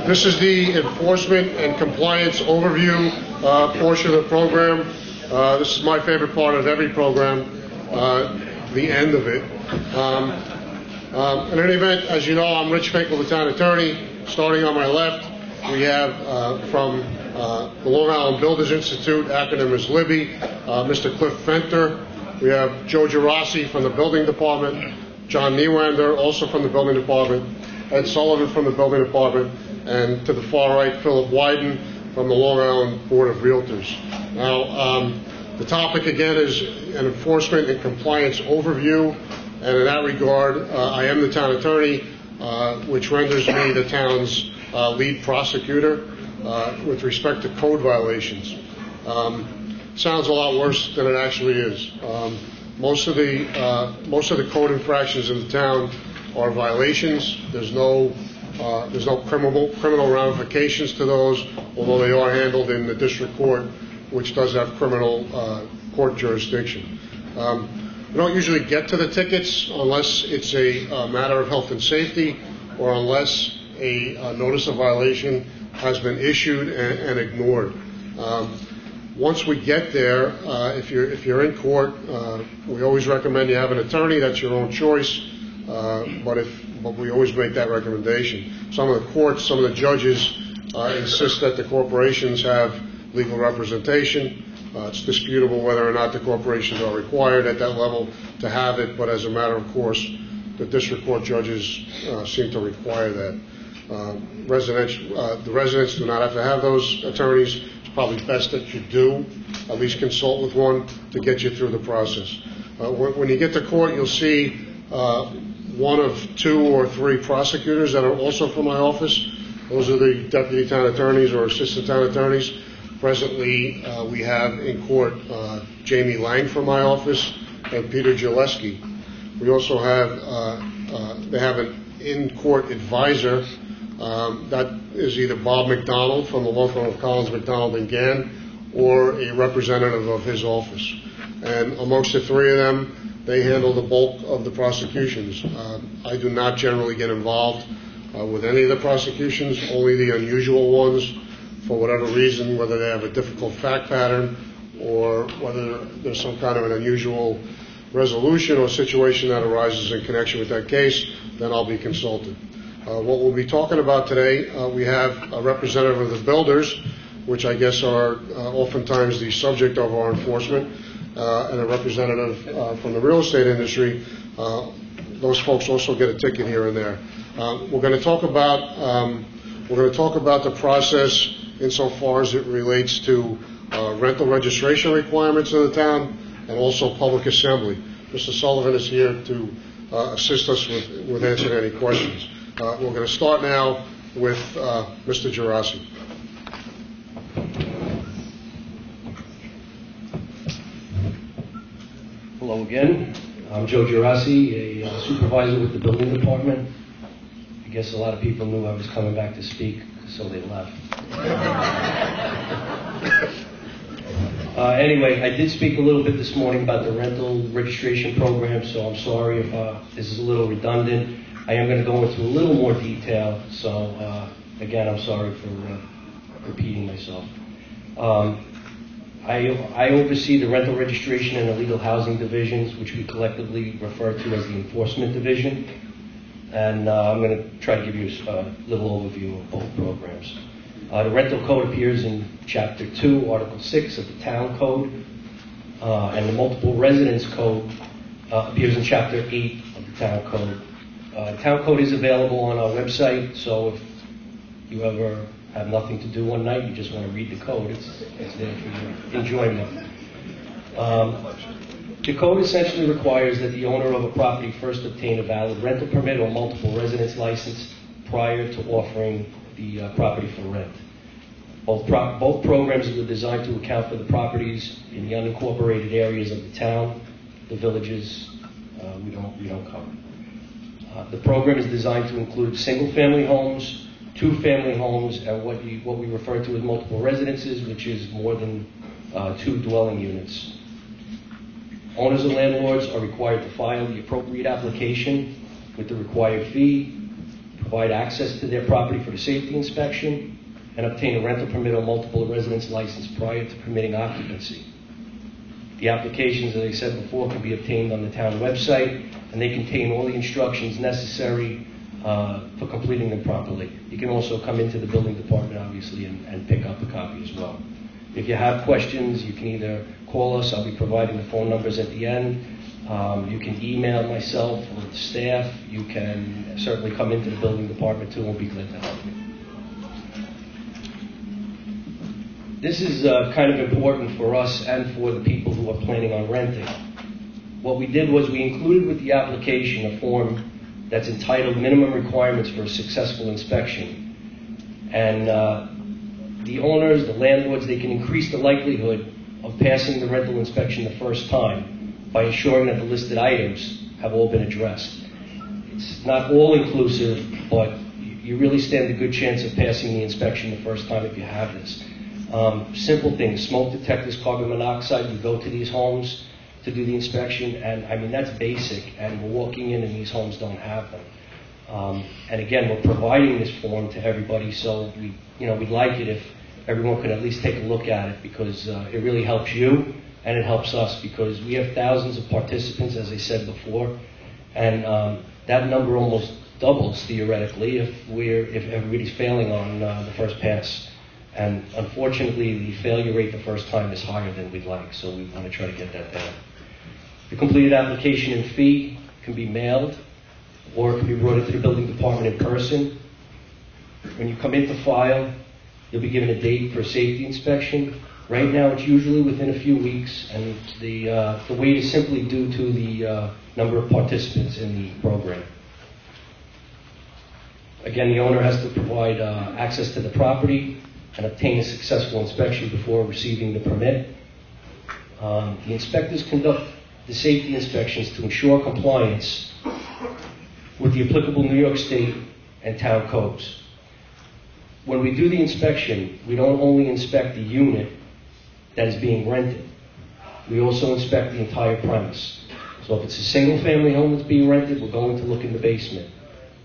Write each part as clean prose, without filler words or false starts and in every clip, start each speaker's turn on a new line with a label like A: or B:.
A: This is the enforcement and compliance overview portion of the program. This is my favorite part of every program, the end of it. In any event, as you know, I'm Rich Finkel, the town attorney. Starting on my left, we have from the Long Island Builders Institute, acronym is Libby, Mr. Cliff Fenter. We have Joe Geraci from the building department, John Niewender, also from the building department, Ed Sullivan from the building department, and to the far right, Philip Weiden from the Long Island Board of Realtors. Now, the topic again is an enforcement and compliance overview, and in that regard, I am the town attorney, which renders me the town's lead prosecutor with respect to code violations. Sounds a lot worse than it actually is. Most of the code infractions in the town are violations. There's no criminal ramifications to those, although they are handled in the district court, which does have criminal court jurisdiction. We don't usually get to the tickets unless it's a matter of health and safety, or unless a notice of violation has been issued and ignored. Once we get there, if you're in court, we always recommend you have an attorney. That's your own choice, but we always make that recommendation. Some of the courts, some of the judges insist that the corporations have legal representation. It's disputable whether or not the corporations are required at that level to have it, but as a matter of course, the district court judges seem to require that. The residents do not have to have those attorneys. It's probably best that you do, at least consult with one to get you through the process. When you get to court, you'll see one of 2 or 3 prosecutors that are also from my office. Those are the deputy town attorneys or assistant town attorneys. Presently, we have in court Jamie Lang from my office and Peter Gillespie. We also have, they have an in-court advisor. That is either Bob McDonald from the law firm of Collins, McDonald and Gann, or a representative of his office. And amongst the 3 of them, they handle the bulk of the prosecutions. I do not generally get involved with any of the prosecutions, only the unusual ones, for whatever reason, whether they have a difficult fact pattern or whether there's some kind of an unusual resolution or situation that arises in connection with that case, then I'll be consulted. What we'll be talking about today, we have a representative of the builders, which I guess are oftentimes the subject of our enforcement, and a representative from the real estate industry. Those folks also get a ticket here and there. We're going to talk about the process insofar as it relates to rental registration requirements in the town and also public assembly. Mr. Sullivan is here to assist us with answering any questions. We're going to start now with Mr. Geraci.
B: Hello again. I'm Joe Geraci, a supervisor with the building department. I guess a lot of people knew I was coming back to speak, so they left. Anyway, I did speak a little bit this morning about the rental registration program, so I'm sorry if this is a little redundant. I am going to go into a little more detail, so again, I'm sorry for repeating myself. I oversee the rental registration and illegal housing divisions, which we collectively refer to as the enforcement division. And I'm going to try to give you a little overview of both programs. The rental code appears in Chapter 2, Article 6 of the Town Code, and the multiple residence code appears in Chapter 8 of the Town Code. The Town Code is available on our website, so if you ever have nothing to do one night, you just want to read the code, it's there for your enjoyment. The code essentially requires that the owner of a property first obtain a valid rental permit or multiple residence license prior to offering the property for rent. Both programs are designed to account for the properties in the unincorporated areas of the town. The villages we don't cover. The program is designed to include single-family homes, 2-family homes, and what we refer to as multiple residences, which is more than 2 dwelling units. Owners and landlords are required to file the appropriate application with the required fee, provide access to their property for the safety inspection, and obtain a rental permit or multiple residence license prior to permitting occupancy. The applications, as I said before, can be obtained on the town website, and they contain all the instructions necessary for completing them properly. You can also come into the building department, obviously, and pick up a copy as well. If you have questions, you can either call us. I'll be providing the phone numbers at the end. You can email myself or the staff. You can certainly come into the building department too, and we'll be glad to help you. This is kind of important for us and for the people who are planning on renting. What we did was we included with the application a form that's entitled Minimum Requirements for a Successful Inspection. And the owners, the landlords, they can increase the likelihood of passing the rental inspection the first time by ensuring that the listed items have all been addressed. It's not all-inclusive, but you really stand a good chance of passing the inspection the first time if you have this. Simple things, smoke detectors, carbon monoxide. You go to these homes to do the inspection, and I mean, that's basic, and we're walking in and these homes don't have them. And again, we're providing this form to everybody, so we'd like it if everyone could at least take a look at it, because it really helps you and it helps us, because we have thousands of participants, as I said before, and that number almost doubles theoretically if everybody's failing on the first pass. And unfortunately, the failure rate the first time is higher than we'd like, so we want to try to get that down. The completed application and fee can be mailed, or it can be brought into the building department in person. When you come in to file, you'll be given a date for a safety inspection. Right now, it's usually within a few weeks, and the wait is simply due to the number of participants in the program. Again, the owner has to provide access to the property and obtain a successful inspection before receiving the permit. The inspectors conduct the safety inspections to ensure compliance with the applicable New York State and town codes. When we do the inspection, we don't only inspect the unit that is being rented, we also inspect the entire premise. So if it's a single-family home that's being rented, we're going to look in the basement.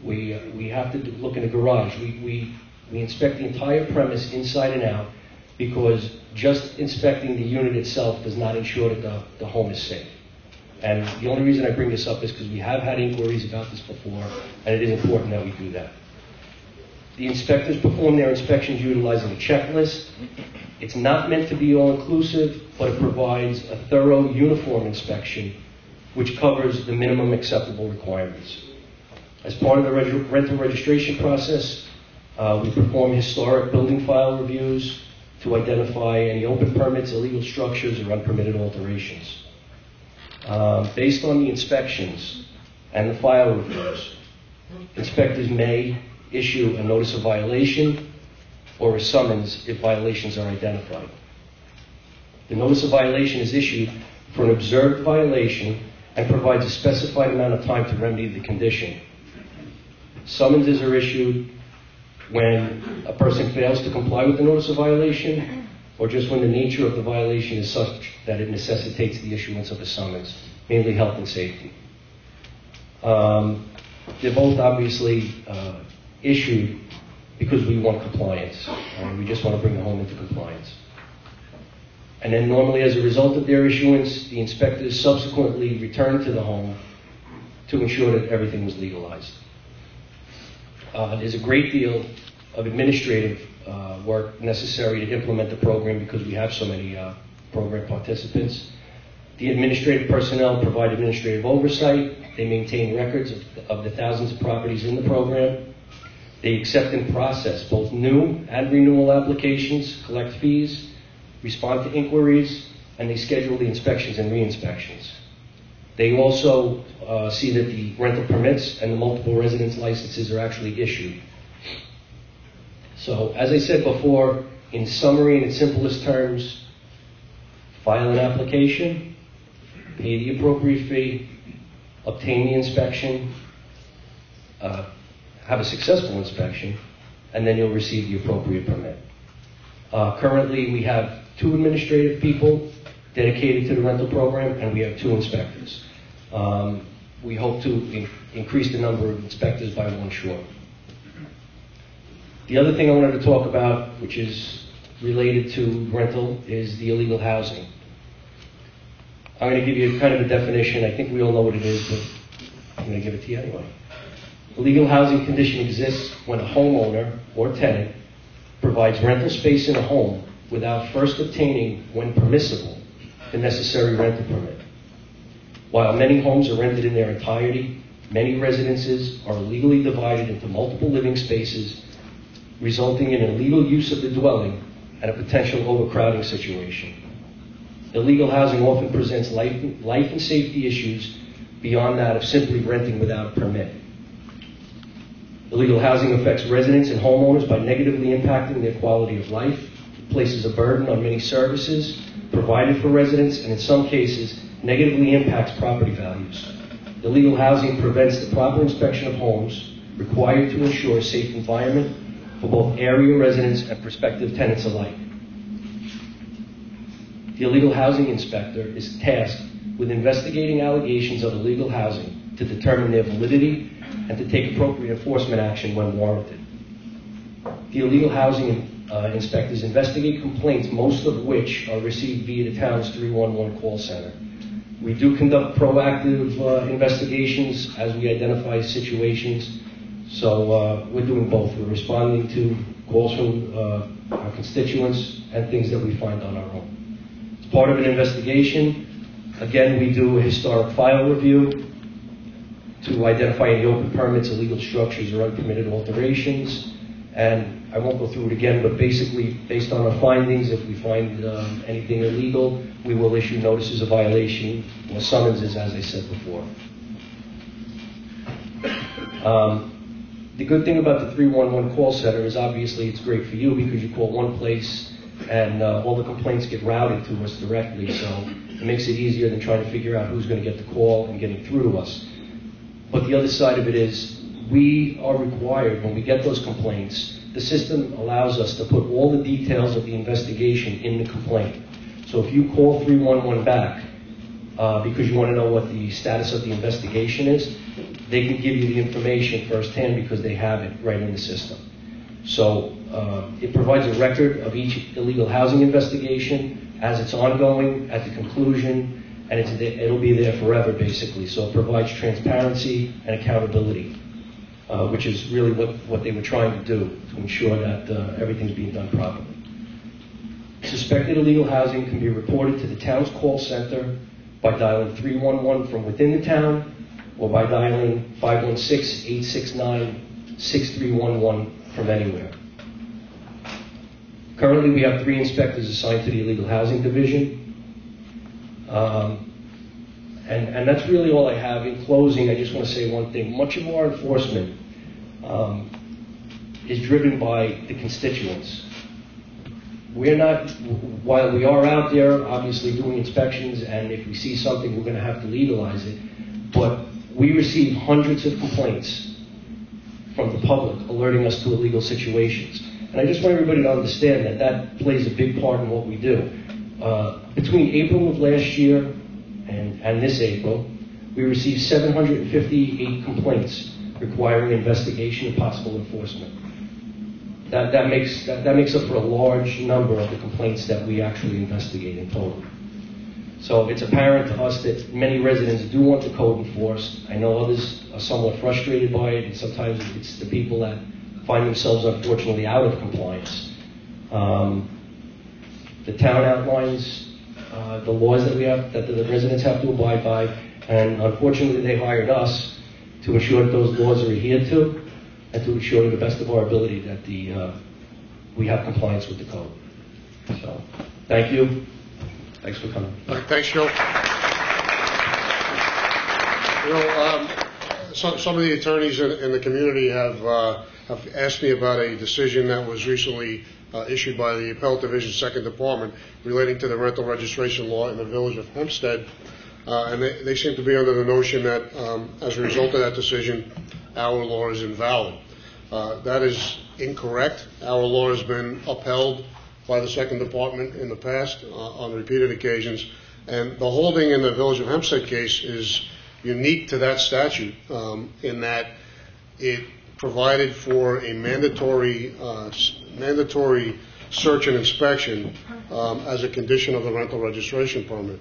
B: We have to look in the garage. We inspect the entire premise inside and out, because just inspecting the unit itself does not ensure that the home is safe. And the only reason I bring this up is because we have had inquiries about this before, and it is important that we do that. The inspectors perform their inspections utilizing a checklist. It's not meant to be all-inclusive, but it provides a thorough, uniform inspection, which covers the minimum acceptable requirements. As part of the rental registration process, we perform historic building file reviews to identify any open permits, illegal structures, or unpermitted alterations. Based on the inspections and the file reviews, inspectors may issue a notice of violation or a summons if violations are identified. The notice of violation is issued for an observed violation and provides a specified amount of time to remedy the condition. Summonses are issued when a person fails to comply with the notice of violation, or just when the nature of the violation is such that it necessitates the issuance of a summons, mainly health and safety. They're both obviously issued because we want compliance. We just want to bring the home into compliance. And then normally, as a result of their issuance, the inspectors subsequently return to the home to ensure that everything was legalized. There's a great deal of administrative work necessary to implement the program because we have so many program participants. The administrative personnel provide administrative oversight. They maintain records of the thousands of properties in the program. They accept and process both new and renewal applications, collect fees, respond to inquiries, and they schedule the inspections and re-inspections. They also see that the rental permits and the multiple residence licenses are actually issued. So, as I said before, in summary and in simplest terms, file an application, pay the appropriate fee, obtain the inspection, have a successful inspection, and then you'll receive the appropriate permit. Currently, we have 2 administrative people dedicated to the rental program, and we have 2 inspectors. We hope to increase the number of inspectors by 1 short. The other thing I wanted to talk about, which is related to rental, is the illegal housing. I'm going to give you kind of a definition. I think we all know what it is, but I'm going to give it to you anyway. Illegal housing condition exists when a homeowner or tenant provides rental space in a home without first obtaining, when permissible, the necessary rental permit. While many homes are rented in their entirety, many residences are illegally divided into multiple living spaces, resulting in illegal use of the dwelling and a potential overcrowding situation. Illegal housing often presents life and safety issues beyond that of simply renting without a permit. Illegal housing affects residents and homeowners by negatively impacting their quality of life. It places a burden on many services provided for residents, and in some cases, negatively impacts property values. Illegal housing prevents the proper inspection of homes required to ensure a safe environment for both area residents and prospective tenants alike. The illegal housing inspector is tasked with investigating allegations of illegal housing to determine their validity and to take appropriate enforcement action when warranted. The illegal housing inspectors investigate complaints, most of which are received via the town's 311 call center. We do conduct proactive investigations as we identify situations. So we're doing both. We're responding to calls from our constituents and things that we find on our own. As part of an investigation, again, we do a historic file review to identify any open permits, illegal structures, or unpermitted alterations. And I won't go through it again, but basically, based on our findings, if we find anything illegal, we will issue notices of violation or summonses, as I said before. The good thing about the 311 call center is obviously it's great for you because you call one place and all the complaints get routed to us directly, so it makes it easier than trying to figure out who's going to get the call and getting through to us. But the other side of it is we are required, when we get those complaints, the system allows us to put all the details of the investigation in the complaint. So if you call 311 back because you want to know what the status of the investigation is, they can give you the information firsthand because they have it right in the system. So it provides a record of each illegal housing investigation as it's ongoing, at the conclusion, and it'll be there forever, basically. So it provides transparency and accountability, which is really what they were trying to do, to ensure that everything's being done properly. Suspected illegal housing can be reported to the town's call center by dialing 311 from within the town, or by dialing 516-869-6311 from anywhere. Currently, we have 3 inspectors assigned to the Illegal Housing Division. And that's really all I have. In closing, I just want to say one thing. Much of our enforcement is driven by the constituents. We're not, while we are out there obviously doing inspections, and if we see something, we're going to have to legalize it, but we receive hundreds of complaints from the public alerting us to illegal situations. And I just want everybody to understand that that plays a big part in what we do. Between April of last year and this April, we received 758 complaints requiring investigation and possible enforcement. That makes up for a large number of the complaints that we actually investigate in total. So it's apparent to us that many residents do want the code enforced. I know others are somewhat frustrated by it, and sometimes it's the people that find themselves, unfortunately, out of compliance. The town outlines the laws that we have, that the residents have to abide by, and unfortunately they hired us to ensure that those laws are adhered to, and to ensure to the best of our ability that we have compliance with the code. So, thank you. Thanks for coming.
A: Thanks, Joe. You know, some of the attorneys in the community have asked me about a decision that was recently issued by the Appellate Division 2nd Department relating to the rental registration law in the village of Hempstead. And they seem to be under the notion that as a result of that decision, our law is invalid. That is incorrect. Our law has been upheld by the 2nd Department in the past on repeated occasions. And the holding in the village of Hempstead case is unique to that statute in that it provided for a mandatory search and inspection as a condition of the rental registration permit.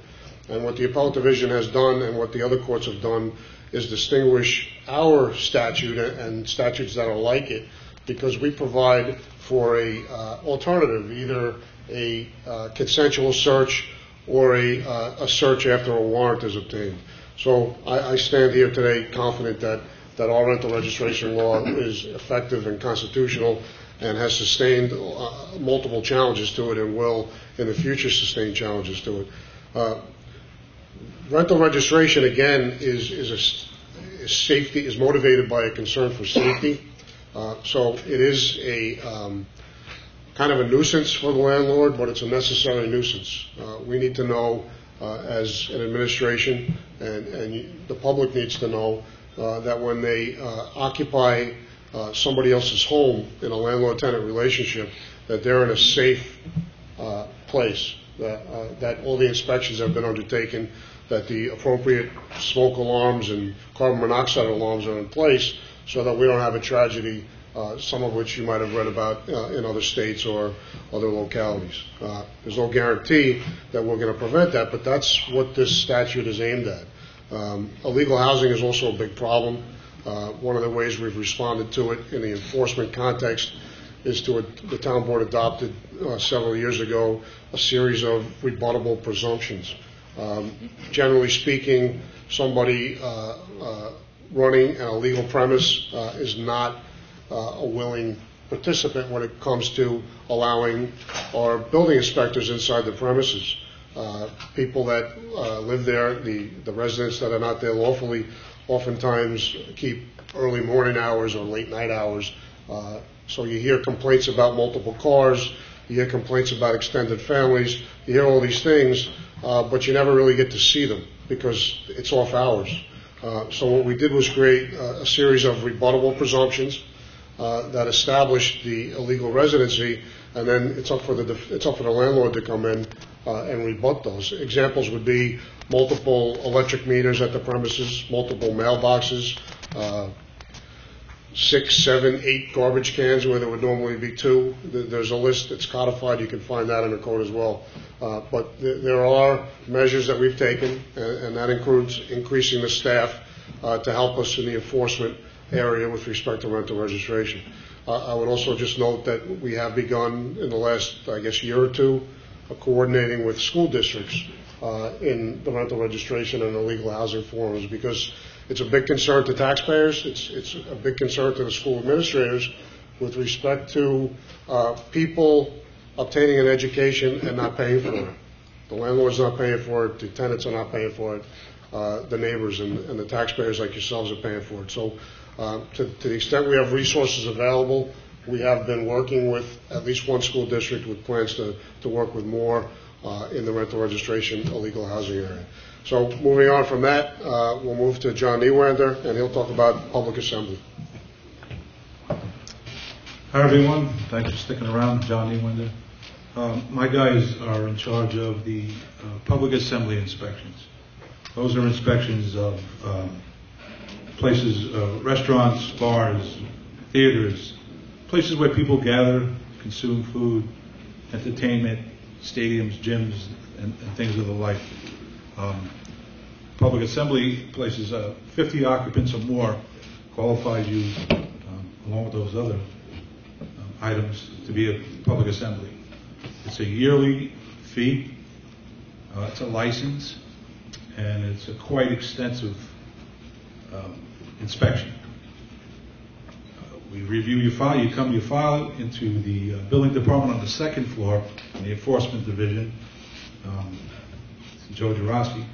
A: And what the appellate division has done and what the other courts have done is distinguish our statute and statutes that are like it, because we provide for a alternative, either a consensual search or a search after a warrant is obtained. So I stand here today confident that our rental registration law is effective and constitutional and has sustained multiple challenges to it and will in the future sustain challenges to it. Rental registration, again, is motivated by a concern for safety. So it is a kind of a nuisance for the landlord, but it's a necessary nuisance. We need to know as an administration, and the public needs to know that when they occupy somebody else's home in a landlord-tenant relationship, that they're in a safe place, that all the inspections have been undertaken, that the appropriate smoke alarms and carbon monoxide alarms are in place so that we don't have a tragedy, some of which you might have read about in other states or other localities. There's no guarantee that we're going to prevent that, but that's what this statute is aimed at. Illegal housing is also a big problem. One of the ways we've responded to it in the enforcement context is the town board adopted several years ago a series of rebuttable presumptions. Generally speaking, somebody running an illegal premise is not a willing participant when it comes to allowing our building inspectors inside the premises. People that live there, the residents that are not there lawfully, oftentimes keep early morning hours or late night hours. So you hear complaints about multiple cars, you hear complaints about extended families, you hear all these things, but you never really get to see them because it's off hours. So what we did was create a series of rebuttable presumptions that established the illegal residency, and then it's up for the landlord to come in and rebut those. Examples would be multiple electric meters at the premises, multiple mailboxes, 6, 7, 8 garbage cans where there would normally be 2. There's a list that's codified. You can find that in the code as well. But there are measures that we've taken, and that includes increasing the staff to help us in the enforcement area with respect to rental registration. I would also just note that we have begun in the last, I guess, year or two, coordinating with school districts in the rental registration and illegal housing forums, because it's a big concern to taxpayers. It's a big concern to the school administrators with respect to people obtaining an education and not paying for it. The landlord's not paying for it. The tenants are not paying for it. The neighbors and the taxpayers like yourselves are paying for it. So to the extent we have resources available, we have been working with at least one school district with plans to work with more in the rental registration illegal housing area. So moving on from that, we'll move to John Niewender, and he'll talk about public assembly.
C: Hi, everyone. Thanks for sticking around. John Niewender. My guys are in charge of the public assembly inspections. Those are inspections of places, restaurants, bars, theaters, places where people gather, consume food, entertainment, stadiums, gyms, and things of the like. Public assembly places, 50 occupants or more qualifies you, along with those other items, to be a public assembly. It's a yearly fee, it's a license, and it's a quite extensive inspection. We review your file. You file into the building department on the second floor in the enforcement division, Joe Geraci,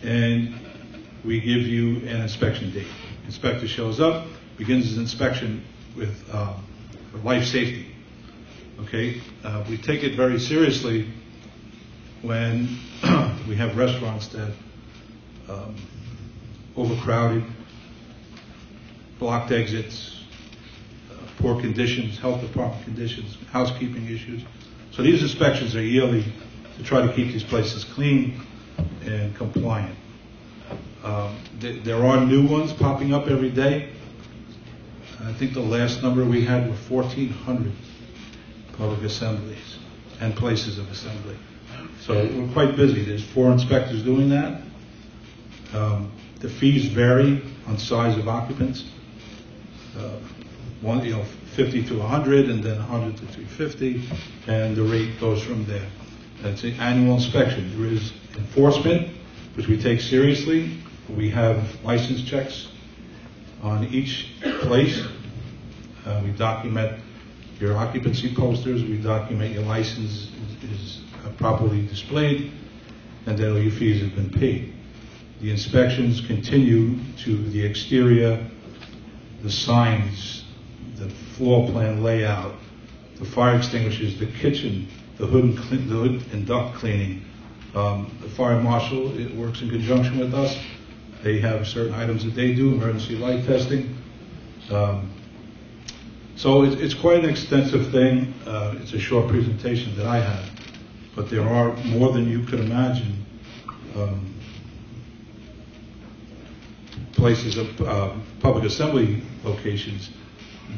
C: and we give you an inspection date. Inspector shows up, begins his inspection with life safety. Okay, we take it very seriously when we have restaurants that overcrowded, blocked exits, poor conditions, health department conditions, housekeeping issues. So these inspections are yearly to try to keep these places clean and compliant. There are new ones popping up every day. I think the last number we had were 1,400 public assemblies and places of assembly. So we're quite busy. There's 4 inspectors doing that. The fees vary on size of occupants. 50 to 100, and then 100 to 250, and the rate goes from there. That's an annual inspection. There is enforcement, which we take seriously. We have license checks on each place. We document your occupancy posters. We document your license is properly displayed, and then all your fees have been paid. The inspections continue to the exterior, the signs, the floor plan layout, the fire extinguishers, the kitchen, the hood and duct cleaning. The fire marshal, it works in conjunction with us. They have certain items that they do, emergency light testing. So it's quite an extensive thing. It's a short presentation that I had, but there are more than you could imagine places of public assembly locations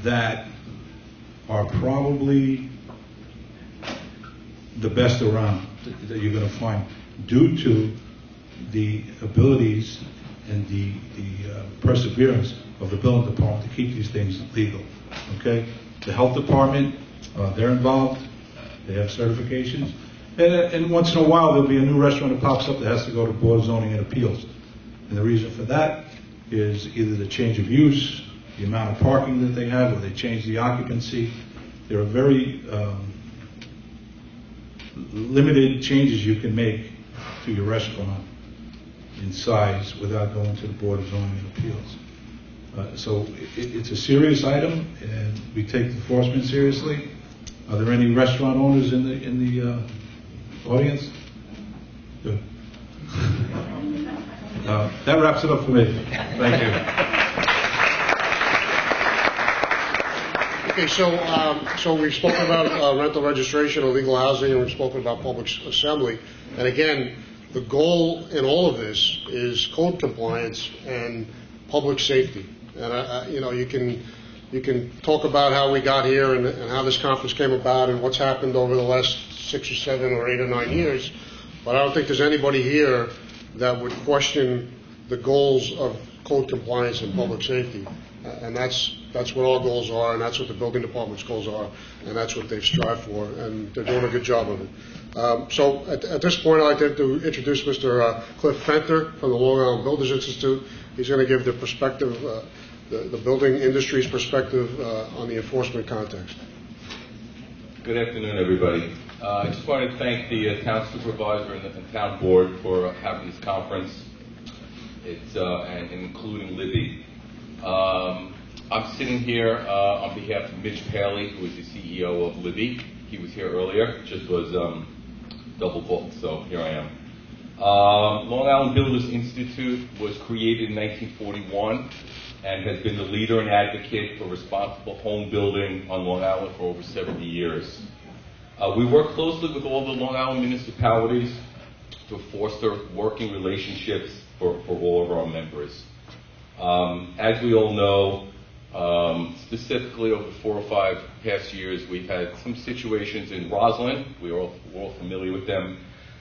C: that are probably the best around that you're going to find, due to the abilities and the perseverance of the building department to keep these things legal. Okay, the health department, they're involved. They have certifications, and once in a while there'll be a new restaurant that pops up that has to go to Board of Zoning and Appeals, and the reason for that is either the change of use, the amount of parking that they have, or they change the occupancy. There are very limited changes you can make to your restaurant in size without going to the Board of Zoning and Appeals. So it's a serious item, and we take enforcement seriously. Are there any restaurant owners in the audience? Good. That wraps it up for me. Thank you.
A: Okay, so we've spoken about rental registration, illegal housing, and we've spoken about public assembly. And again, the goal in all of this is code compliance and public safety. And you can talk about how we got here and how this conference came about and what's happened over the last 6 or 7 or 8 or 9 years. But I don't think there's anybody here that would question the goals of code compliance and public safety. And that's what our goals are, and that's what the building department's goals are, and that's what they've strived for, and they're doing a good job of it. So at this point, I'd like to introduce Mr. Cliff Fenter from the Long Island Builders Institute. He's going to give the perspective, the building industry's perspective on the enforcement context.
D: Good afternoon, everybody. I just wanted to thank the town supervisor and the town board for having this conference. And including Libby. I'm sitting here on behalf of Mitch Paley, who is the CEO of Libby. He was here earlier, just was double booked, so here I am. Long Island Builders Institute was created in 1941 and has been the leader and advocate for responsible home building on Long Island for over 70 years. We work closely with all the Long Island municipalities to foster working relationships for all of our members. As we all know, specifically over 4 or 5 past years, we've had some situations in Roslyn. We're all familiar with them.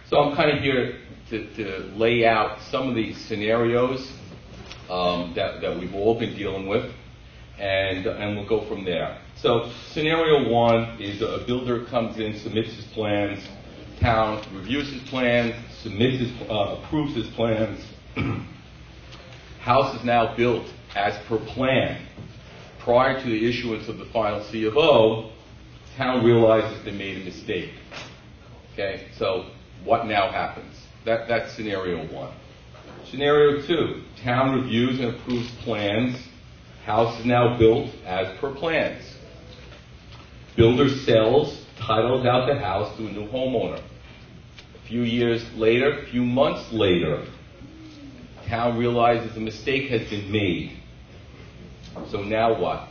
D: So I'm kind of here to lay out some of the scenarios that we've all been dealing with, and we'll go from there. So scenario 1 is a builder comes in, submits his plans, town reviews his plans, approves his plans. House is now built as per plan. Prior to the issuance of the final C of O, town realizes they made a mistake. Okay, so what now happens? That's scenario 1. Scenario 2, town reviews and approves plans. House is now built as per plans. Builder sells, titles out the house to a new homeowner. A few years later, a few months later, town realizes a mistake has been made. So now what?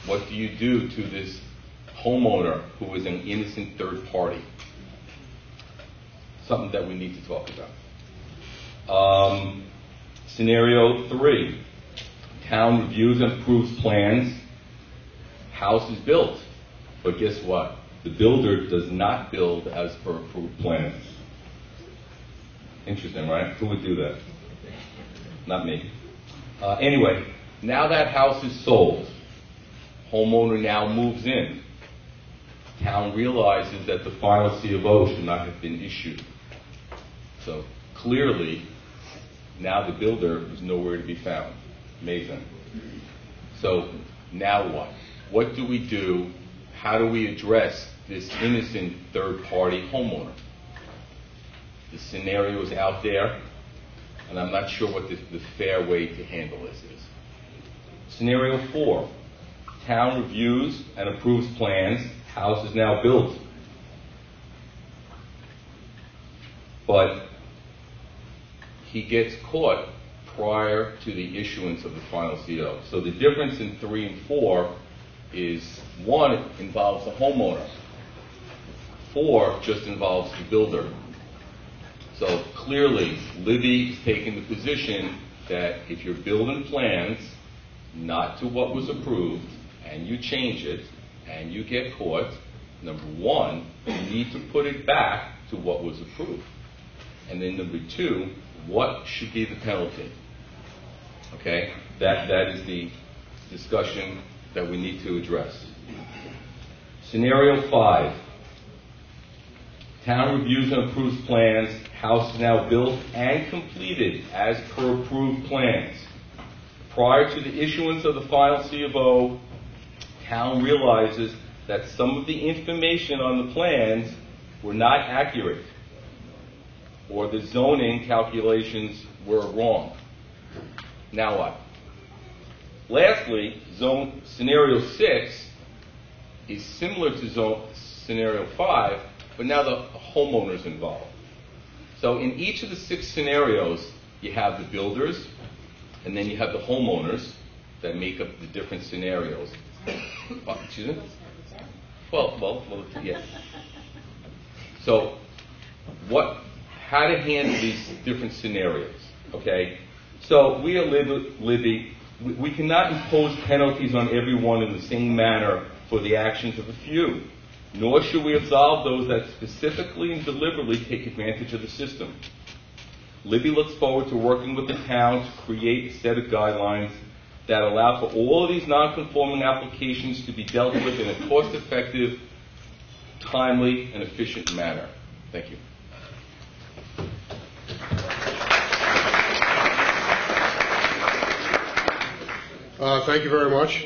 D: What do you do to this homeowner who is an innocent third party? Something that we need to talk about. Scenario 3, town reviews and approves plans. house is built. But guess what? The builder does not build as per approved plans. Interesting, right? Who would do that? Not me. Anyway, now that house is sold. Homeowner now moves in. Town realizes that the final C of O should not have been issued. So clearly, now the builder is nowhere to be found. Amazing. So now what? What do we do? How do we address this innocent third-party homeowner? The scenario is out there, and I'm not sure what the fair way to handle this is. Scenario 4, town reviews and approves plans, house is now built. But he gets caught prior to the issuance of the final CO. So the difference in 3 and 4 is 1 involves the homeowner. 4 just involves the builder. So clearly, Libby is taking the position that if you're building plans not to what was approved, and you change it, and you get caught, number 1, you need to put it back to what was approved. And then number 2, what should be the penalty? Okay? That is the discussion that we need to address. Scenario 5. Town reviews and approves plans. House is now built and completed as per approved plans. Prior to the issuance of the final C of O, town realizes that some of the information on the plans were not accurate, or the zoning calculations were wrong. Now what? Lastly, scenario 6 is similar to scenario 5, but now the homeowner's involved. So in each of the 6 scenarios, you have the builders, and then you have the homeowners that make up the different scenarios. Excuse me? Well, yeah. So, how to handle these different scenarios, okay? So we at Libby, we cannot impose penalties on everyone in the same manner for the actions of a few, nor should we absolve those that specifically and deliberately take advantage of the system. Libby looks forward to working with the town to create a set of guidelines that allow for all of these non-conforming applications to be dealt with in a cost-effective, timely, and efficient manner. Thank you.
A: Thank you very much.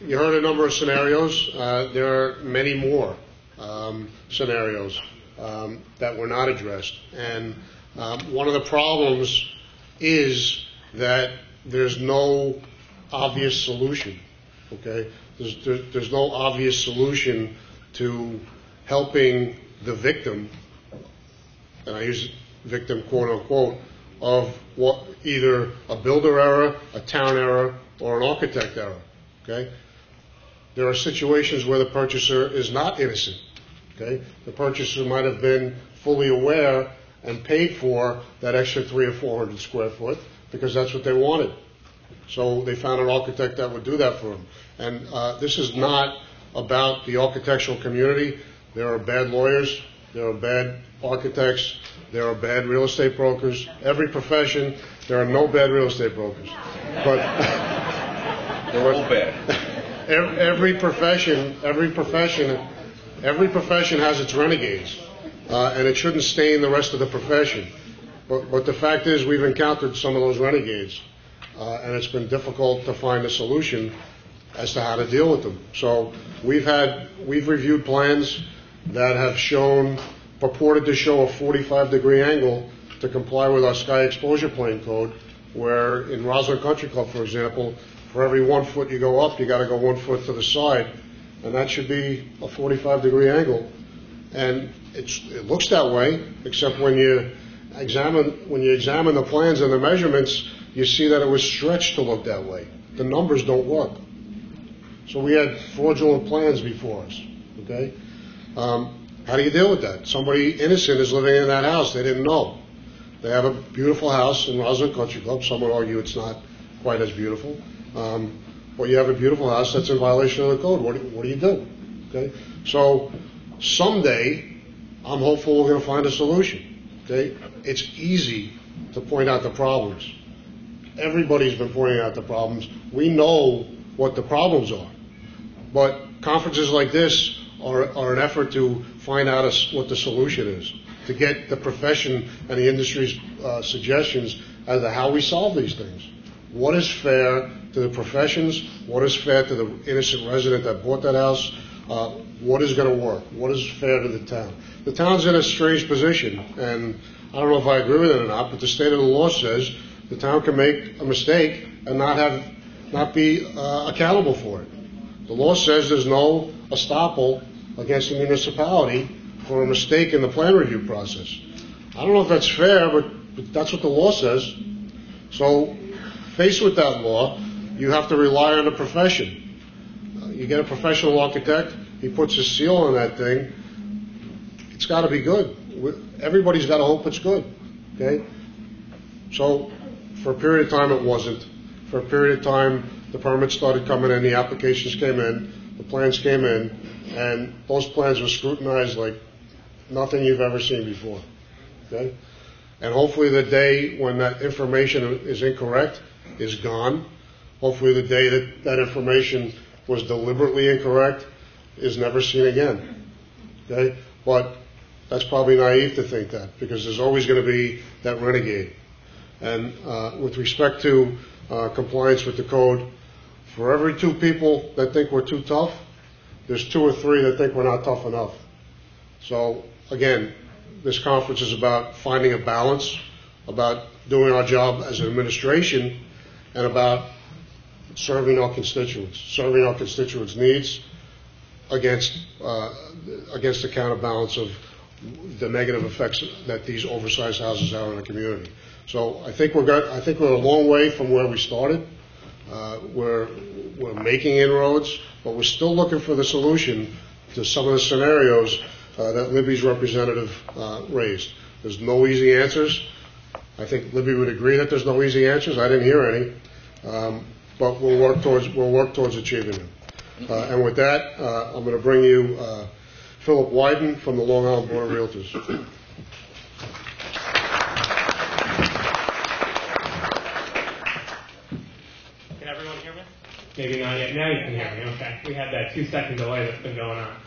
A: You heard a number of scenarios. There are many more scenarios that were not addressed. And one of the problems is that there's no obvious solution, okay? There's no obvious solution to helping the victim, and I use victim quote unquote, of what either a builder error, a town error, or an architect error, okay? There are situations where the purchaser is not innocent, okay? The purchaser might have been fully aware and paid for that extra 300 or 400 square foot because that's what they wanted. So they found an architect that would do that for them. And this is not about the architectural community. There are bad lawyers, there are bad architects, there are bad real estate brokers. Every profession, there are no bad real estate brokers. But
D: They're all bad.
A: every profession has its renegades, and it shouldn't stain the rest of the profession. But the fact is, we've encountered some of those renegades, and it's been difficult to find a solution as to how to deal with them. So we've reviewed plans that have purported to show a 45-degree angle to comply with our sky exposure plane code, where in Roslyn Country Club, for example, for every 1 foot you go up, you got to go 1 foot to the side, and that should be a 45-degree angle. And it looks that way, except when you examine the plans and the measurements, you see that it was stretched to look that way. The numbers don't work. So we had fraudulent plans before us. Okay, how do you deal with that? Somebody innocent is living in that house. They didn't know. They have a beautiful house in Roslyn Country Club. Some would argue it's not quite as beautiful. but you have a beautiful house that's in violation of the code. What do you do? Okay? So someday, I'm hopeful we're going to find a solution. Okay? It's easy to point out the problems. Everybody's been pointing out the problems. We know what the problems are. But conferences like this are an effort to find out what the solution is, to get the profession and the industry's suggestions as to how we solve these things. What is fair to the professions? What is fair to the innocent resident that bought that house? What is going to work? What is fair to the town? The town's in a strange position, and I don't know if I agree with it or not, but the state of the law says the town can make a mistake and not be accountable for it. The law says there's no estoppel against the municipality for a mistake in the plan review process. I don't know if that's fair, but that's what the law says. So, faced with that law, you have to rely on the profession. You get a professional architect, he puts his seal on that thing, it's got to be good. Everybody's got to hope it's good. Okay? So, for a period of time, it wasn't. For a period of time, the permits started coming in, the applications came in, the plans came in, and those plans were scrutinized like nothing you've ever seen before. Okay? And hopefully the day when that information is incorrect is gone. Hopefully the day that that information was deliberately incorrect is never seen again. Okay? But that's probably naive to think that, because there's always going to be that renegade. And with respect to compliance with the code, for every 2 people that think we're too tough, there's 2 or 3 that think we're not tough enough. So again, this conference is about finding a balance, about doing our job as an administration, and about serving our constituents' needs against the counterbalance of the negative effects that these oversized houses have on the community. So I think we're a long way from where we started. We're making inroads, but we're still looking for the solution to some of the scenarios that Libby's representative raised. There's no easy answers. I think Libby would agree that there's no easy answers. I didn't hear any, but we'll work towards achieving them. And with that, I'm going to bring you Philip Weiden from the Long Island Board of Realtors.
E: Can everyone hear me? Maybe not yet. Now you can hear me. Okay. We had that 2-second delay that's been going on.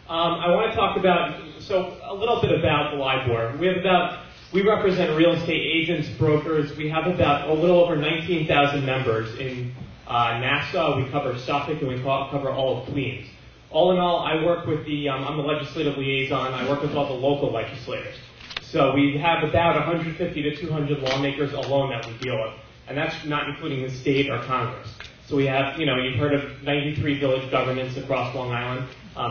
E: I want to talk about a little bit about the LIBOR. We represent real estate agents, brokers. We have about a little over 19,000 members in Nassau. We cover Suffolk, and we cover all of Queens. All in all, I work with I'm the legislative liaison. I work with all the local legislators. So we have about 150 to 200 lawmakers alone that we deal with, and that's not including the state or Congress. So we have, you've heard of 93 village governments across Long Island.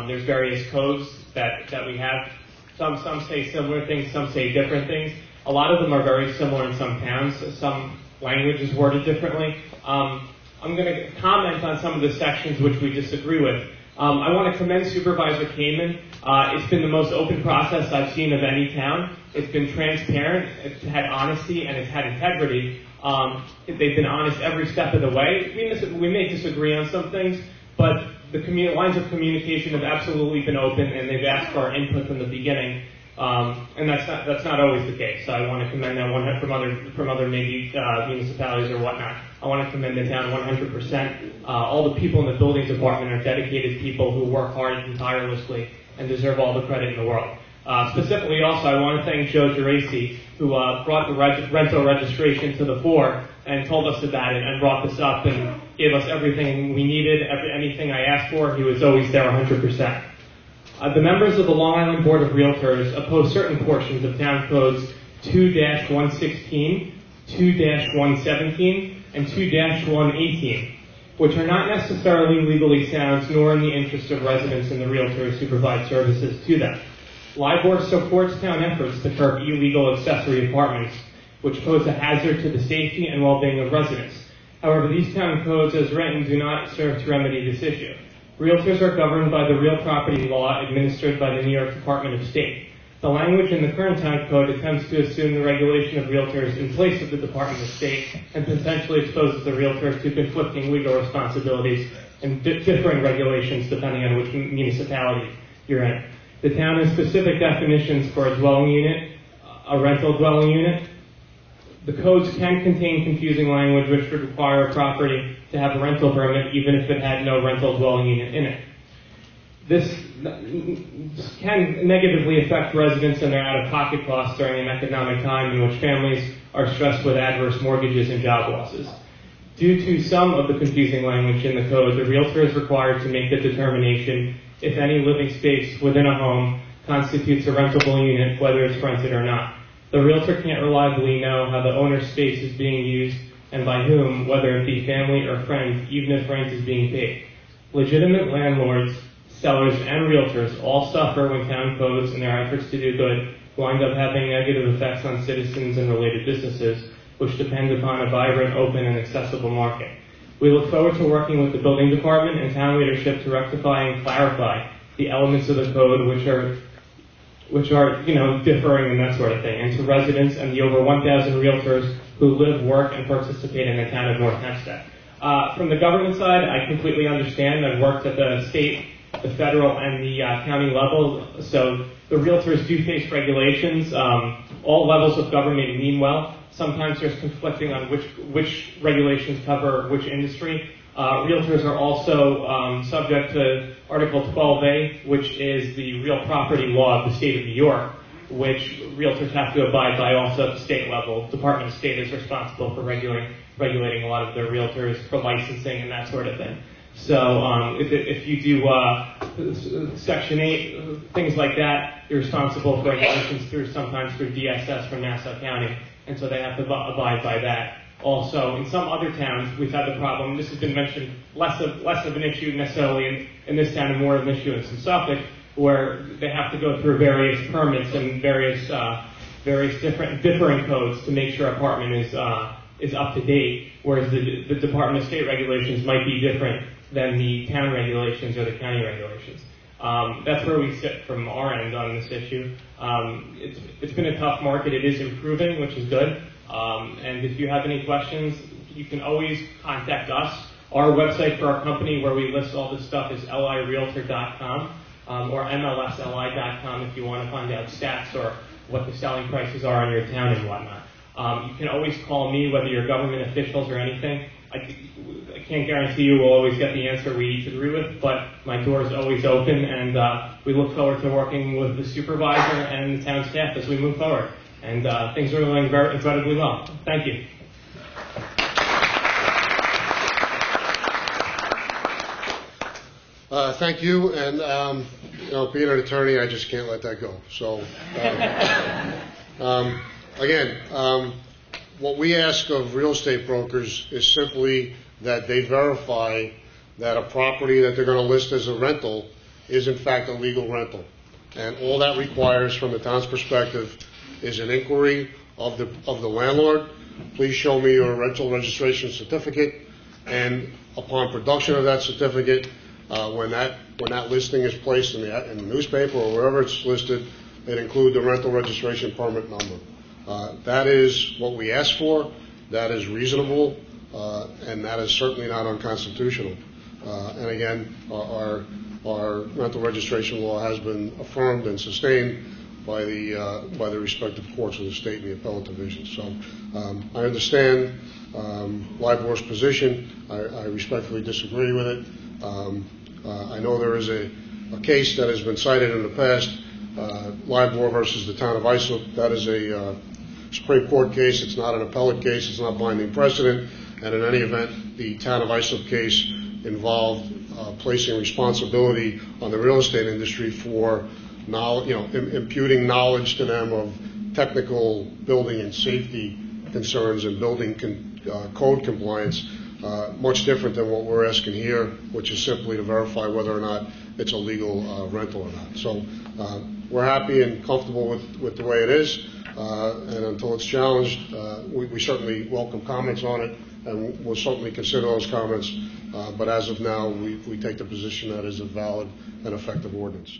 E: There's various codes that we have. Some say similar things, some say different things. A lot of them are very similar in some towns. Some language is worded differently. I'm going to comment on some of the sections which we disagree with. I want to commend Supervisor Kamen. It's been the most open process I've seen of any town. It's been transparent, it's had honesty, and it's had integrity. They've been honest every step of the way. We may disagree on some things, but the lines of communication have absolutely been open, and they've asked for our input from the beginning. And that's not always the case. So I want to commend that from other maybe municipalities or whatnot. I want to commend the town 100%. All the people in the building department are dedicated people who work hard and tirelessly and deserve all the credit in the world. Specifically also, I want to thank Joe Geraci, who brought the rental registration to the fore and told us about it and brought this up and gave us everything we needed, anything I asked for. He was always there 100%. The members of the Long Island Board of Realtors oppose certain portions of Town Codes 2-116, 2-117, and 2-118, which are not necessarily legally sound nor in the interest of residents and the realtors who provide services to them. LIBOR supports town efforts to curb illegal accessory apartments, which pose a hazard to the safety and well-being of residents. However, these town codes as written do not serve to remedy this issue. Realtors are governed by the real property law administered by the New York Department of State. The language in the current town code attempts to assume the regulation of realtors in place of the Department of State and potentially exposes the realtors to conflicting legal responsibilities and differing regulations depending on which municipality you're in. The town has specific definitions for a dwelling unit, a rental dwelling unit. The codes can contain confusing language which would require a property to have a rental permit even if it had no rental dwelling unit in it. This can negatively affect residents and their out-of-pocket costs during an economic time in which families are stressed with adverse mortgages and job losses. Due to some of the confusing language in the code, the realtor is required to make the determination if any living space within a home constitutes a rentable unit, whether it's rented or not. The realtor can't reliably know how the owner's space is being used and by whom, whether it be family or friends, even if rent is being paid. Legitimate landlords, sellers, and realtors all suffer when town codes and their efforts to do good wind up having negative effects on citizens and related businesses, which depend upon a vibrant, open, and accessible market. We look forward to working with the building department and town leadership to rectify and clarify the elements of the code which are differing and that sort of thing, and to residents and the over 1,000 realtors who live, work, and participate in the town of North Hempstead. From the government side, I completely understand. I've worked at the state, the federal, and the county level, so the realtors do face regulations. All levels of government mean well. Sometimes there's conflicting on which regulations cover which industry. Realtors are also subject to Article 12A, which is the real property law of the state of New York, which realtors have to abide by also at the state level. Department of State is responsible for regulating a lot of their realtors for licensing and that sort of thing. So if you do Section 8, things like that, you're responsible for regulations sometimes through DSS from Nassau County, and so they have to abide by that. Also, in some other towns, we've had the problem, this has been mentioned, less of an issue necessarily in this town and more of an issue in Suffolk, where they have to go through various permits and various differing codes to make sure apartment is up to date, whereas the Department of State regulations might be different than the town regulations or the county regulations. That's where we sit from our end on this issue. It's been a tough market. It is improving, which is good. And if you have any questions, you can always contact us. Our website for our company where we list all this stuff is lirealtor.com or mlsli.com if you want to find out stats or what the selling prices are in your town and whatnot. You can always call me, whether you're government officials or anything. I can't guarantee you we'll always get the answer we each agree with, but my door is always open, and we look forward to working with the supervisor and the town staff as we move forward. And things are going very incredibly well. Thank you.
A: Thank you, and being an attorney, I just can't let that go. So, again, what we ask of real estate brokers is simply that they verify that a property that they're going to list as a rental is in fact a legal rental, and all that requires from the town's perspective is an inquiry of the landlord. Please show me your rental registration certificate, and upon production of that certificate, when that listing is placed in the newspaper or wherever it's listed, it include the rental registration permit number. That is what we ask for. That is reasonable, and that is certainly not unconstitutional. And again, our rental registration law has been affirmed and sustained by the respective courts of the state and the appellate division. So I understand LIBOR's position. I respectfully disagree with it. I know there is a case that has been cited in the past, LIBOR versus the town of Islip. That is a Supreme Court case. It's not an appellate case. It's not binding precedent. And in any event, the town of Islip case involved placing responsibility on the real estate industry for knowledge, imputing knowledge to them of technical building and safety concerns and building code compliance, much different than what we're asking here, which is simply to verify whether or not it's a legal rental or not. So we're happy and comfortable with the way it is, and until it's challenged, we certainly welcome comments on it, and we'll certainly consider those comments, but as of now, we take the position that is a valid and effective ordinance.